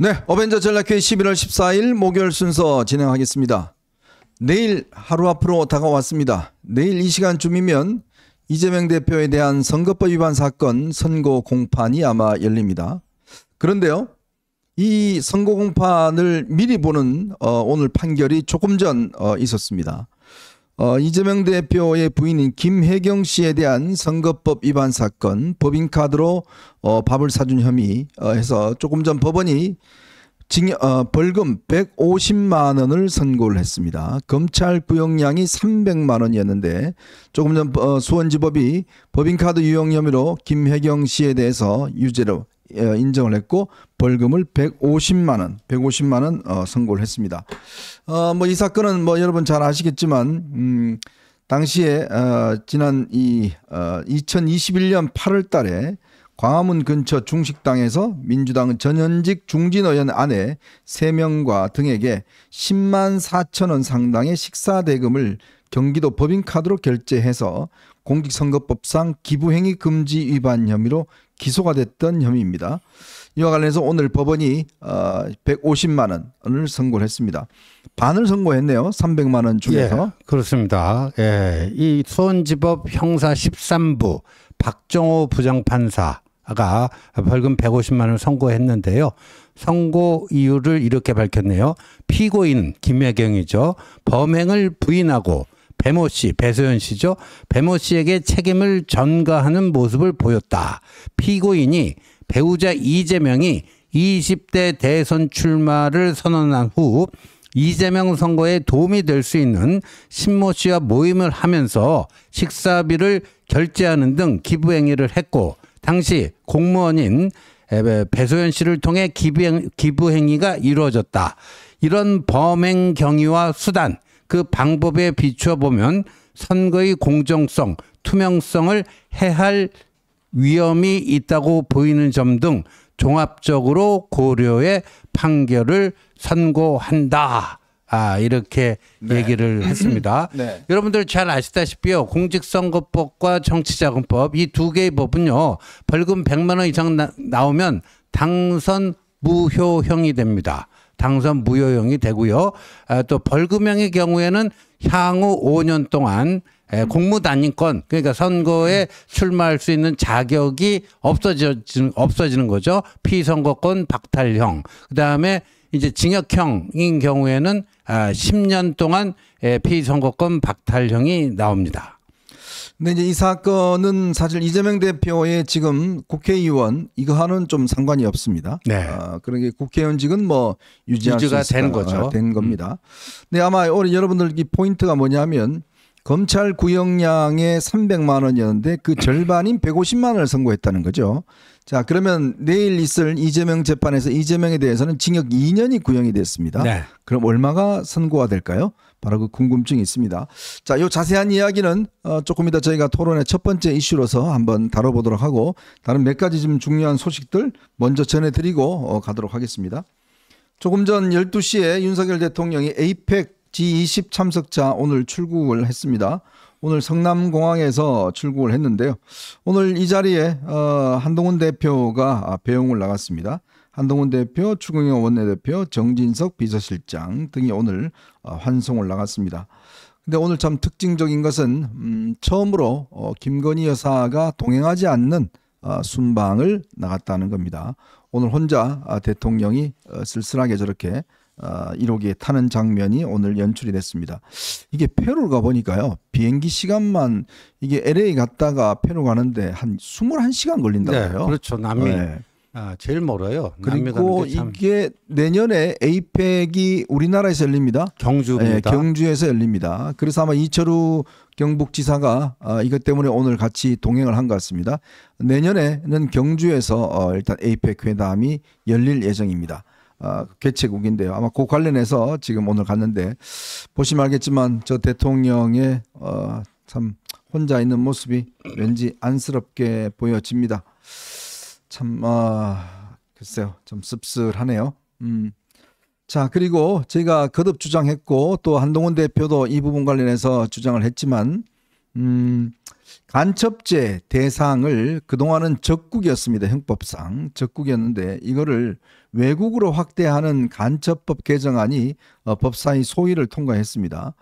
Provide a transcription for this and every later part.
네, 어벤져 전략회 11월 14일 목요일 순서 진행하겠습니다. 내일 하루 앞으로 다가왔습니다. 내일 이 시간쯤이면 이재명 대표에 대한 선거법 위반 사건 선고 공판이 아마 열립니다. 그런데요, 이 선고 공판을 미리 보는 오늘 판결이 조금 전 있었습니다. 이재명 대표의 부인인 김혜경 씨에 대한 선거법 위반 사건 법인카드로 밥을 사준 혐의 해서 조금 전 법원이 벌금 150만 원을 선고를 했습니다. 검찰 구형량이 300만 원이었는데 조금 전 수원지법이 법인카드 유용 혐의로 김혜경 씨에 대해서 유죄로 인정을 했고 벌금을 150만 원 선고를 했습니다. 이 사건은 여러분 잘 아시겠지만 당시에 지난 2021년 8월 달에 광화문 근처 중식당에서 민주당 전현직 중진 의원 아내 3명과 등에게 10만 4천 원 상당의 식사 대금을 경기도 법인카드로 결제해서 공직선거법상 기부행위 금지 위반 혐의로 기소가 됐던 혐의입니다. 이와 관련해서 오늘 법원이 150만 원을 선고를 했습니다. 반을 선고했네요. 300만 원 중에서. 예, 그렇습니다. 예, 이 수원지법 형사 13부 박정호 부장판사가 벌금 150만 원을 선고했는데요. 선고 이유를 이렇게 밝혔네요. 피고인 김혜경이죠. 범행을 부인하고 배모 씨, 배소연 씨죠. 배모 씨에게 책임을 전가하는 모습을 보였다. 피고인이 배우자 이재명이 20대 대선 출마를 선언한 후 이재명 선거에 도움이 될 수 있는 신모 씨와 모임을 하면서 식사비를 결제하는 등 기부행위를 했고 당시 공무원인 배소연 씨를 통해 기부행위가 이루어졌다. 이런 범행 경위와 수단, 그 방법에 비추어 보면 선거의 공정성, 투명성을 해할 위험이 있다고 보이는 점 등 종합적으로 고려해 판결을 선고한다. 이렇게 얘기를 했습니다. 네. 여러분들 잘 아시다시피요. 공직선거법과 정치자금법 이 두 개의 법은요. 벌금 100만 원 이상 나오면 당선 무효형이 됩니다. 당선 무효형이 되고요. 또 벌금형의 경우에는 향후 5년 동안 공무단위권, 그러니까 선거에 출마할 수 있는 자격이 없어지는 거죠. 피선거권 박탈형. 그다음에 이제 징역형인 경우에는 10년 동안 피선거권 박탈형이 나옵니다. 근데 이제 이 사건은 사실 이재명 대표의 지금 국회의원 이거와는 좀 상관이 없습니다. 네. 그러게 국회의원직은 유지할 유지가 수 되는 거죠. 된 겁니다. 근데 아마 우리 여러분들 이 포인트가 뭐냐면 검찰 구형량의 300만 원이었는데 그 절반인 150만 원을 선고했다는 거죠. 자, 그러면 내일 있을 이재명 재판에서 이재명에 대해서는 징역 2년이 구형이 됐습니다. 네. 그럼 얼마가 선고가 될까요? 바로 그 궁금증이 있습니다. 자, 이 자세한 이야기는 조금 이따 저희가 토론의 첫 번째 이슈로서 한번 다뤄보도록 하고 다른 몇 가지 좀 중요한 소식들 먼저 전해드리고 가도록 하겠습니다. 조금 전 12시에 윤석열 대통령이 에이펙 G20 참석자 오늘 출국을 했습니다. 오늘 성남공항에서 출국을 했는데요. 오늘 이 자리에 한동훈 대표가 배웅을 나갔습니다. 한동훈 대표, 추경호 원내대표, 정진석 비서실장 등이 오늘 환송을 나갔습니다. 근데 오늘 참 특징적인 것은 처음으로 김건희 여사가 동행하지 않는 순방을 나갔다는 겁니다. 오늘 혼자 대통령이 쓸쓸하게 저렇게 1호기에 타는 장면이 오늘 연출이 됐습니다. 이게 페루를 가보니까요. 비행기 시간만 이게 LA 갔다가 페루 가는데 한 21시간 걸린다고요. 네, 그렇죠. 남미. 네. 제일 멀어요. 그리고 이게 내년에 에이펙이 우리나라에서 열립니다. 경주입니다. 네, 경주에서 열립니다. 그래서 아마 이철우 경북지사가 이것 때문에 오늘 같이 동행을 한 것 같습니다. 내년에는 경주에서 일단 에이펙 회담이 열릴 예정입니다. 개최국인데요. 아마 그 관련해서 지금 오늘 갔는데 보시면 알겠지만 저 대통령의 참 혼자 있는 모습이 왠지 안쓰럽게 보여집니다. 참 글쎄요, 좀 씁쓸하네요. 자, 그리고 제가 거듭 주장했고 또 한동훈 대표도 이 부분 관련해서 주장을 했지만 간첩죄 대상을 그동안은 적국이었습니다. 형법상 적국이었는데 이거를 외국으로 확대하는 간첩법 개정안이 법사위 소위를 통과했습니다.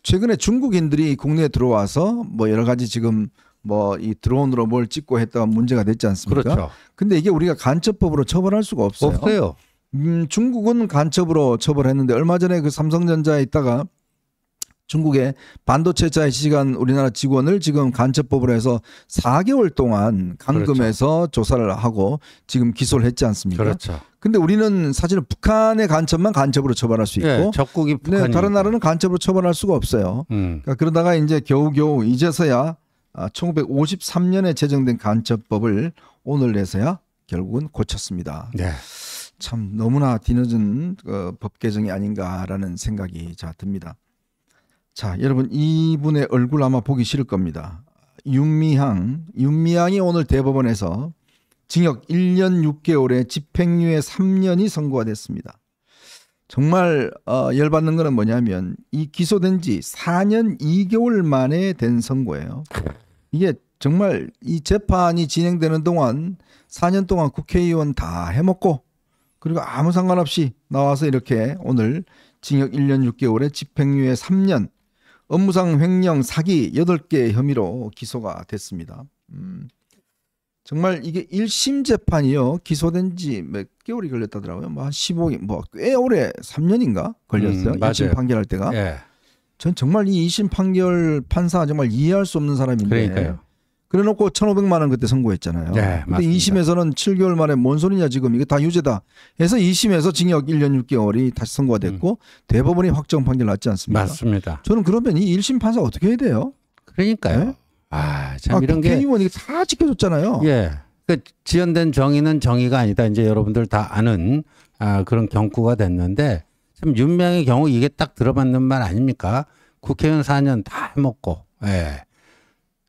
최근에 중국인들이 국내에 들어와서 뭐 여러 가지 지금 뭐 이 드론으로 뭘 찍고 했다가 문제가 됐지 않습니까? 그렇죠. 근데 이게 우리가 간첩법으로 처벌할 수가 없어요. 없어요. 중국은 간첩으로 처벌했는데 얼마 전에 그 삼성전자에 있다가 중국의 반도체자에 지시한 우리나라 직원을 지금 간첩법으로 해서 4개월 동안 감금해서 조사를 하고 지금 기소를 했지 않습니까? 그렇죠. 근데 우리는 사실은 북한의 간첩만 간첩으로 처벌할 수 있고 예, 적국이 북한이 다른 나라는 간첩으로 처벌할 수가 없어요. 그러니까 그러다가 이제 겨우겨우 이제서야 1953년에 제정된 간첩법을 오늘 내서야 결국은 고쳤습니다. 네. 참 너무나 뒤늦은 법 개정이 아닌가라는 생각이 듭니다. 자, 여러분 이분의 얼굴 아마 보기 싫을 겁니다. 윤미향이 오늘 대법원에서 징역 1년 6개월에 집행유예 3년이 선고가 됐습니다. 정말 열받는 거는 뭐냐면 이 기소된 지 4년 2개월 만에 된 선고예요. 이게 정말 이 재판이 진행되는 동안 4년 동안 국회의원 다 해먹고 그리고 아무 상관없이 나와서 이렇게 오늘 징역 1년 6개월에 집행유예 3년 업무상 횡령 사기 8개 혐의로 기소가 됐습니다. 정말 이게 1심 재판이요. 기소된 지 몇 개월이 걸렸다더라고요. 뭐 한 15개, 뭐 꽤 오래 3년인가 걸렸어요. 1심 판결할 때가. 예. 전 정말 이 2심 판결 판사 정말 이해할 수 없는 사람인데. 그러니까요. 그래놓고 1,500만 원 그때 선고했잖아요. 네, 근데 2심에서는 7개월 만에 뭔 소리냐 지금 이게 다 유죄다 해서 2심에서 징역 1년 6개월이 다시 선고가 됐고 대법원이 확정 판결 났지 않습니까? 맞습니다. 저는 그러면 이 1심 판사 어떻게 해야 돼요? 그러니까요. 네? 참 이런 게 국회의원 이게 다 지켜줬잖아요. 예. 그 지연된 정의는 정의가 아니다. 이제 여러분들 다 아는 그런 경구가 됐는데 참 윤명의 경우 이게 딱 들어맞는 말 아닙니까? 국회의원 4년 다 해먹고. 예.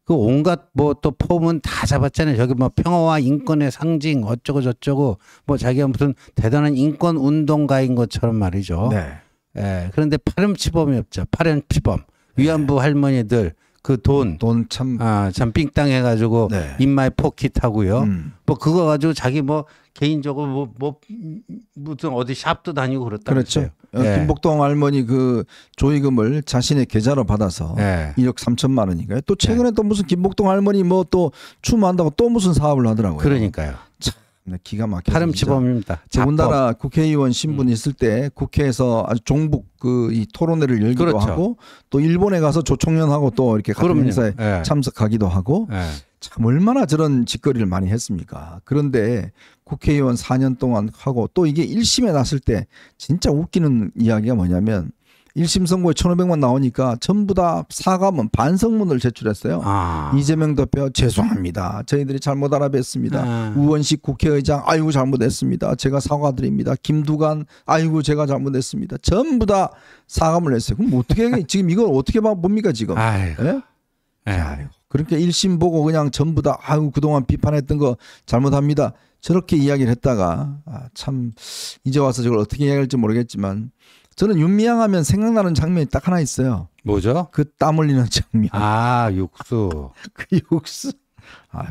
그 온갖 뭐 또 폼은 다 잡았잖아요. 저기 뭐 평화와 인권의 상징 어쩌고 저쩌고 뭐 자기가 무슨 대단한 인권 운동가인 것처럼 말이죠. 네. 예. 그런데 파렴치범이 없죠. 파렴치범. 위안부 할머니들 그 돈 참. 참 삥땅 해가지고 네. 인마에 포킷하고요. 뭐 그거 가지고 자기 뭐 개인적으로 무슨 어디 샵도 다니고 그렇다면서요. 그렇죠. 예. 김복동 할머니 그 조의금을 자신의 계좌로 받아서 예. 1억 3천만 원인가요? 또 최근에 또 무슨 김복동 할머니 뭐 또 추모한다고 또 무슨 사업을 하더라고요. 그러니까요. 기가 막혀. 파렴치범입니다. 더군다나 국회의원 신분 있을 때 국회에서 아주 종북 이 토론회를 열기도 그렇죠. 하고 또 일본에 가서 조총련하고 또 이렇게 같은 그럼요. 행사에 예. 참석하기도 하고 예. 참 얼마나 저런 짓거리를 많이 했습니까? 그런데 국회의원 4년 동안 하고 또 이게 1심에 났을 때 진짜 웃기는 이야기가 뭐냐면 1심 선고에 1,500만 나오니까 전부 다 사과문 반성문을 제출했어요. 이재명 대표 죄송합니다. 저희들이 잘못 알아뵀습니다. 우원식 국회의장 아이고 잘못했습니다. 제가 사과드립니다. 김두관 아이고 제가 잘못했습니다. 전부 다 사과문을 했어요. 그럼 어떻게 지금 이걸 어떻게 봅니까 지금? 아이고. 예? 그러니까 1심 보고 그냥 전부 다 아이고 그동안 비판했던 거 잘못합니다. 저렇게 이야기를 했다가 참 이제 와서 저걸 어떻게 이야기할지 모르겠지만 저는 윤미향 하면 생각나는 장면이 딱 하나 있어요. 뭐죠? 그 땀 흘리는 장면. 육수. 그 육수.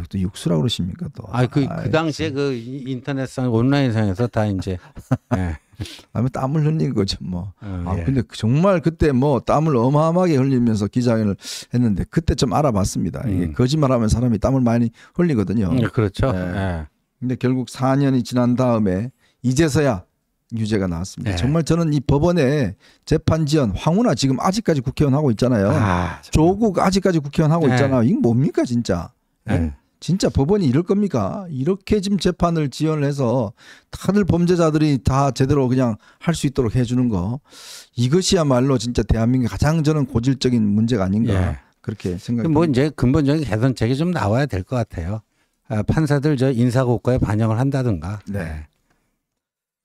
또 육수라고 그러십니까 또. 그 당시에 그 인터넷상 온라인상에서 다 이제. 예. 땀을 흘린 거죠 뭐. 예. 근데 정말 그때 뭐 땀을 어마어마하게 흘리면서 기자회견을 했는데 그때 좀 알아봤습니다. 이게 거짓말하면 사람이 땀을 많이 흘리거든요. 그렇죠. 네. 예. 근데 결국 4년이 지난 다음에 이제서야 유죄가 나왔습니다. 네. 정말 저는 이 법원에 재판 지연 황운하 지금 아직까지 국회의원 하고 있잖아요. 조국 아직까지 국회의원 하고 있잖아요. 이게 뭡니까 진짜? 네? 진짜 법원이 이럴 겁니까? 이렇게 지금 재판을 지연을 해서 다들 범죄자들이 다 제대로 그냥 할 수 있도록 해주는 거 이것이야말로 진짜 대한민국의 가장 저는 고질적인 문제가 아닌가 그렇게 생각합니다. 뭐 이제 근본적인 개선책이 좀 나와야 될 것 같아요. 판사들 저 인사고과에 반영을 한다든가. 네.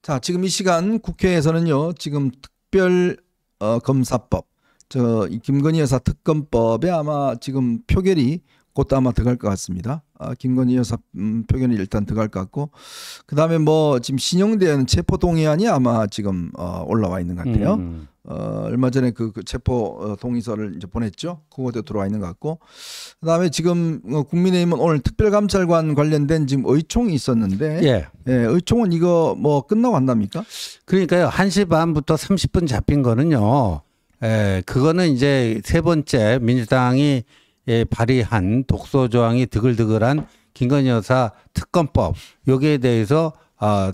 자, 지금 이 시간 국회에서는요, 지금 특별 검사법, 이 김건희 여사 특검법에 아마 지금 표결이 그것도 아마 들어갈 것 같습니다. 김건희 여사 표현이 일단 들어갈 것 같고, 그 다음에 뭐 지금 신용대는 체포동의안이 아마 지금 올라와 있는 것 같아요. 얼마 전에 그 체포 동의서를 이제 보냈죠. 그것도 들어와 있는 것 같고, 그 다음에 지금 국민의힘은 오늘 특별감찰관 관련된 지금 의총이 있었는데, 예. 의총은 이거 뭐 끝나고 한답니까? 그러니까요. 1시 반부터 30분 잡힌 거는요. 그거는 이제 세 번째 민주당이 발의한 독소 조항이 드글드글한 김건희 여사 특검법 여기에 대해서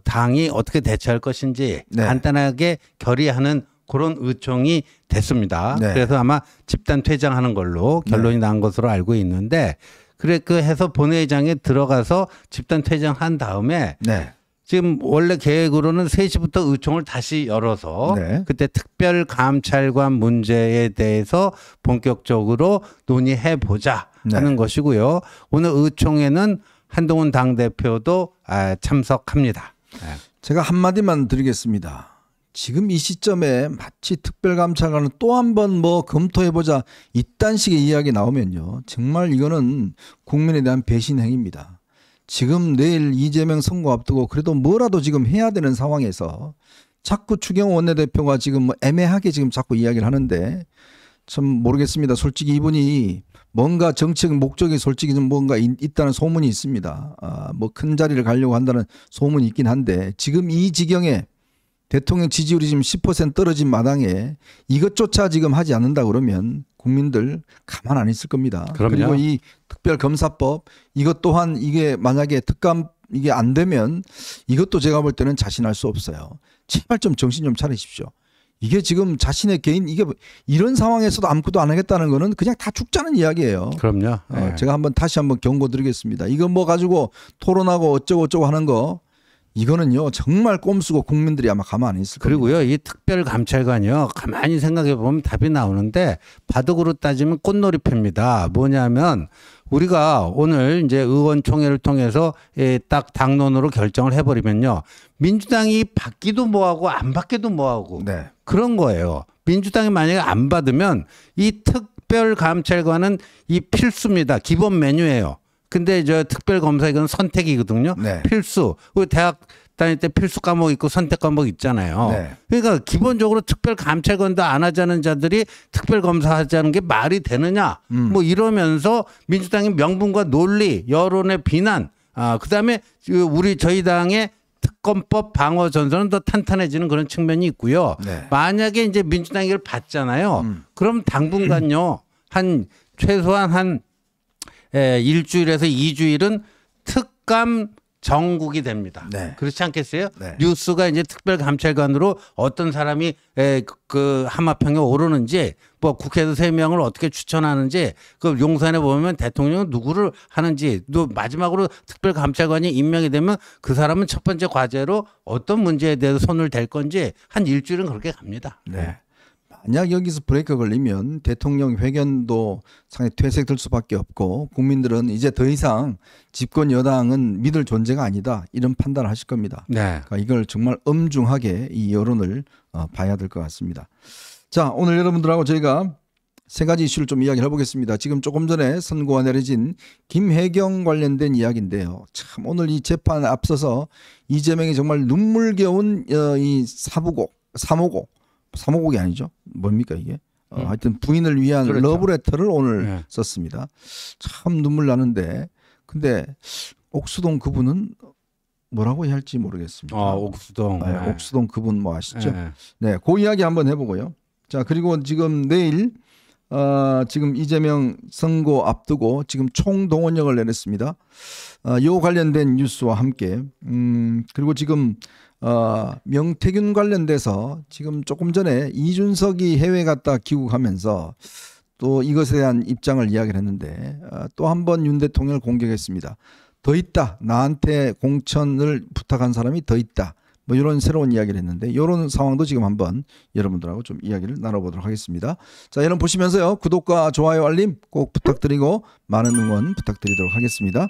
당이 어떻게 대처할 것인지 네. 간단하게 결의하는 그런 의총이 됐습니다. 네. 그래서 아마 집단 퇴장하는 걸로 결론이 난 것으로 알고 있는데 그래 그 해서 본회의장에 들어가서 집단 퇴장한 다음에 네. 지금 원래 계획으로는 3시부터 의총을 다시 열어서 네. 그때 특별감찰관 문제에 대해서 본격적으로 논의해 보자 하는 네. 것이고요. 오늘 의총에는 한동훈 당대표도 참석합니다. 제가 한마디만 드리겠습니다. 지금 이 시점에 마치 특별감찰관은 또 한 번 뭐 검토해보자 이딴 식의 이야기 나오면요. 정말 이거는 국민에 대한 배신 행위입니다. 지금 내일 이재명 선거 앞두고 그래도 뭐라도 지금 해야 되는 상황에서 자꾸 추경호 원내대표가 지금 뭐 애매하게 지금 자꾸 이야기를 하는데 참 모르겠습니다. 솔직히 이분이 뭔가 정책 목적이 솔직히 좀 뭔가 있다는 소문이 있습니다. 뭐 큰 자리를 가려고 한다는 소문이 있긴 한데 지금 이 지경에 대통령 지지율이 지금 10% 떨어진 마당에 이것조차 지금 하지 않는다 그러면 국민들 가만 안 있을 겁니다. 그럼요. 그리고 이 특별검사법 이것 또한 이게 만약에 특감 이게 안 되면 이것도 제가 볼 때는 자신할 수 없어요. 제발 좀 정신 좀 차리십시오. 이게 지금 자신의 개인 이게 이런 상황에서도 아무것도 안 하겠다는 거는 그냥 다 죽자는 이야기예요. 그럼요. 제가 다시 한번 경고드리겠습니다. 이거 뭐 가지고 토론하고 어쩌고 하는 거 이거는요 정말 꼼수고 국민들이 아마 가만 안 있을 겁니다. 그리고요 이 특별감찰관이요 가만히 생각해 보면 답이 나오는데 바둑으로 따지면 꽃놀이패입니다. 뭐냐면 우리가 오늘 이제 의원총회를 통해서 딱 당론으로 결정을 해버리면요 민주당이 받기도 뭐하고 안 받기도 뭐하고 네. 그런 거예요. 민주당이 만약에 안 받으면 이 특별감찰관은 이 필수입니다. 기본 메뉴예요. 근데 저 특별검사 이건 선택이거든요. 네. 필수. 우리 대학 다닐 때 필수 과목 있고 선택 과목 있잖아요. 네. 그러니까 기본적으로 특별감찰관도 안 하자는 자들이 특별검사 하자는 게 말이 되느냐. 뭐 이러면서 민주당의 명분과 논리, 여론의 비난, 그다음에 저희 당의 특검법 방어 전선은 더 탄탄해지는 그런 측면이 있고요. 네. 만약에 이제 민주당이 이걸 받잖아요. 그럼 당분간요. 최소한 한 일주일에서 2주일은 특감 정국이 됩니다. 네. 그렇지 않겠어요? 네. 뉴스가 이제 특별감찰관으로 어떤 사람이 그 하마평에 오르는지 뭐 국회에서 3명을 어떻게 추천하는지 그 용산에 보면 대통령은 누구를 하는지 또 마지막으로 특별감찰관이 임명이 되면 그 사람은 첫 번째 과제로 어떤 문제에 대해서 손을 댈 건지 한 일주일은 그렇게 갑니다. 네. 만약 여기서 브레이크 걸리면 대통령 회견도 상당히 퇴색될 수밖에 없고 국민들은 이제 더 이상 집권 여당은 믿을 존재가 아니다 이런 판단을 하실 겁니다. 네. 그러니까 이걸 정말 엄중하게 이 여론을 봐야 될 것 같습니다. 자, 오늘 여러분들하고 저희가 세 가지 이슈를 좀 이야기를 해보겠습니다. 지금 조금 전에 선고가 내려진 김혜경 관련된 이야기인데요. 참 오늘 이 재판에 앞서서 이재명이 정말 눈물겨운 이 사모곡이 아니죠. 뭡니까 이게? 하여튼 부인을 위한 그렇죠. 러브레터를 오늘 네. 썼습니다. 참 눈물 나는데 근데 옥수동 그분은 뭐라고 해야 할지 모르겠습니다. 옥수동. 네, 옥수동 그분 뭐 아시죠? 네. 네, 그 이야기 한번 해보고요. 자, 그리고 지금 내일 지금 이재명 선고 앞두고 지금 총동원령을 내렸습니다. 요 관련된 뉴스와 함께 그리고 지금 명태균 관련돼서 지금 조금 전에 이준석이 해외 갔다 귀국하면서 또 이것에 대한 입장을 이야기를 했는데 또 한 번 윤 대통령을 공격했습니다. 더 있다. 나한테 공천을 부탁한 사람이 더 있다. 뭐 이런 새로운 이야기를 했는데 이런 상황도 지금 한번 여러분들하고 좀 이야기를 나눠보도록 하겠습니다. 자, 여러분 보시면서요. 구독과 좋아요 알림 꼭 부탁드리고 많은 응원 부탁드리도록 하겠습니다.